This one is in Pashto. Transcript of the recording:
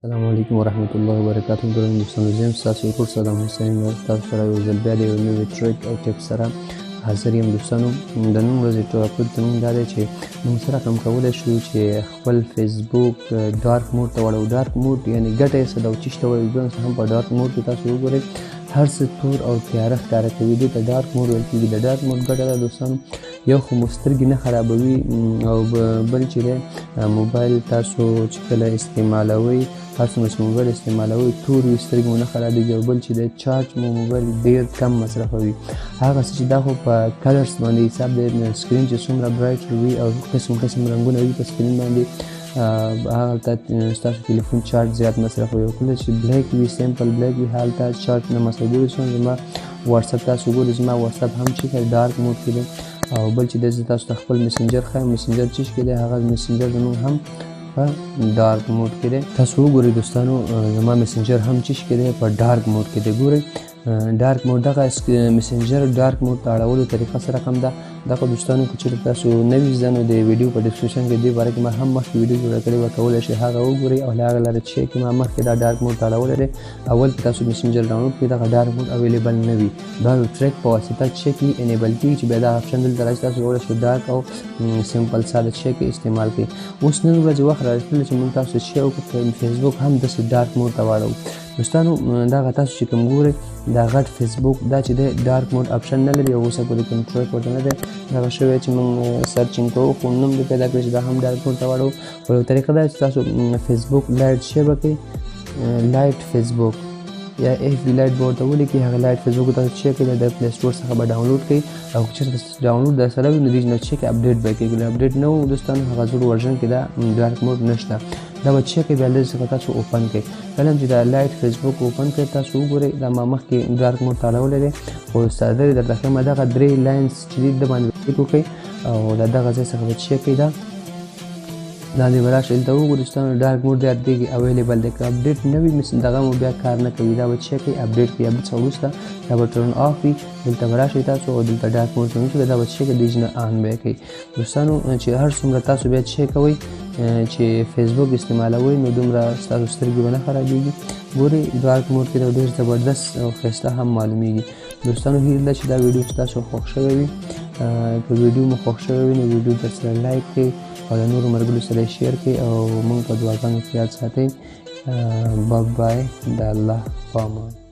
السلام علیکم ورحمت الله وبرکاته. ګرانو دوستانو، زه یم ستاسو ورور صدام حسین له تاسو سره یو ځل بیا د یو نوي ټریک او ټپ سره حاضر یم. دوستانو، د نن ورځې ټاپک زموږ دا دی چې موږ څه رقم کولی شو چې خپل فیسبوک ډارک موډ ته واړو. ډارک موډ یعنې ګټه یې څه ده او چې ته وایي ګرانو هم په ډارک موډ کې تاسو وګورئ هر څه تور او تیاره ښکاره کوي. دې ته ډارک موډ ویل کېږي. د ډارک موډ ګټه ده دوستانو، یو خو مو سترګې نه خرابوي او بل چې دی موبایل تاسو چې کله استعمالوئ هر څومره چې موبایل استعمالوئ تور وي سترګې مو نه خرابېږي، او بل چې دی چارج مو موبایل ډېر کم مصرفوي. هغه څه چې دا خو په کلرس باندې حساب دی، سکرین چې څومره برایټ وي او قسم قسم رنګونه وي په سکرین باندې هلته ستاسو تلیفون چارج زیات مصرفوي. او کله چې بلیک وي سیمپل بلیک وي هلته چارج نه مصرفوي. زما واتساپ تاسو ګورئ، زما واتساپ هم چې ډارک موډ کې دی. او بل چې دی زه تاسو ته خپل مسنجر ښایم. مسنجر چې کې دی هغه مسنجر زموږ هم په ډارک موډ کې دی. تاسو وګورئ دوستانو، زما مسنجر هم چې کې دی په ډارک موډ کې دی. ګورئ ډارک موډ دغه مسنجر ډارک موډ ته اړولو طریقه څه رقم ده. دغه دوستانو که چېرې تاسو نوي زده نو د ویډیو په ډسکرپشن کې دې باره کې ما هم مخکې ویډیو جوړه کړې وه، کولی شئ هغه وګورئ او له هغه لاره چې کې ما مخکې دا ډارک موډ ته اړولی دی. اول کې تاسو مسنجر ډاونلوډ کړئ، دغه ډارک موډ اویلیبل نه وي. دا یو ټریک په واسطه چې کې انیبل کېږي چې بیا دا آپشن دلته راشي تاسو کولی شئ ډارک او سمپل ساده چې کې استعمال کړئ. اوس نن ورځې وخت رارسېدلی چې موږ تاسو چې وکړو فیسبوک هم داسې ډارک موډ ته واړوو. دوستانو دغه تاسو چې کوم ګورئ دا غټ فیسبوک دا چې دی ډارک موډ آپشن نه لري او اوسه پورې کوم ټریک ورته نه دی دغه شوی چې موږ سرچینګ کوو، خو نوم دې پیدا کړی چې دا هم ډارک موډ ته واړوو. خو یو طریقه دا چې تاسو فیسبوک لایټ شیر وکړئ، لایټ فیسبوک یا ایف بي لایټ به ورته ولیکئ. هغه لایټ فیسبوک تاسو چیک کړئ، د پلی سټور څخه به ډاونلوډ کړئ. او که چېرته ډاونلوډ درسره وي نو دې نه چیک اپډیټ به کړئ. اپډیټ نه و دوستانو هغه زوړ ورژن کې دا ډارک موډ نشته، دا به چیک کړئ. بیا دې څخه تاسو اوپن کړئ. کله چې دا لایټ فیسبوک اوپن کړئ تاسو وګورئ دا ما مخکې ډارک موډ ته اړولی دی، خو ساده دی درته ښیم. دغه درې لاینز چې دي د باندې کلیک وکړئ او د دغه ځای څخه به چیک کړئ. دا دې به راشئ دلته وګورئ دوستانو ډارک موډ دی دې اویلیبل دی. که اپډیټ نه وي دغه مو بیا کار نه کوي. دا به چیک کړئ اپډیټ کړئ. اپډیټ څخه وروسته دا به ټرن آف وي. دلته به راشئ تاسو او دلته ډارک موډ ته ونیسئ، دا به چیک کړئ دې نه آن به یې کړئ. دوستانو چې هر څومره تاسو بیا چیک کوئ چې فیسبوک استعمالوئ نو دومره ستاسو سترګې به نه خرابېږي. ګورئ ډارک موډ کې دا ډېر زبردست او ښایسته هم معلومیږي. دوستانو هیله ده چې دا ویډیو ستاسو خوښ شوی وي. که ویډیو مو خوښ شوی وي نو ویډیو درسره لایک کړئ او د نورو ملګرو سره یې شیر کړئ او موږ په دعاګانو کې یاد ساتئ. بای بای، د الله په امان.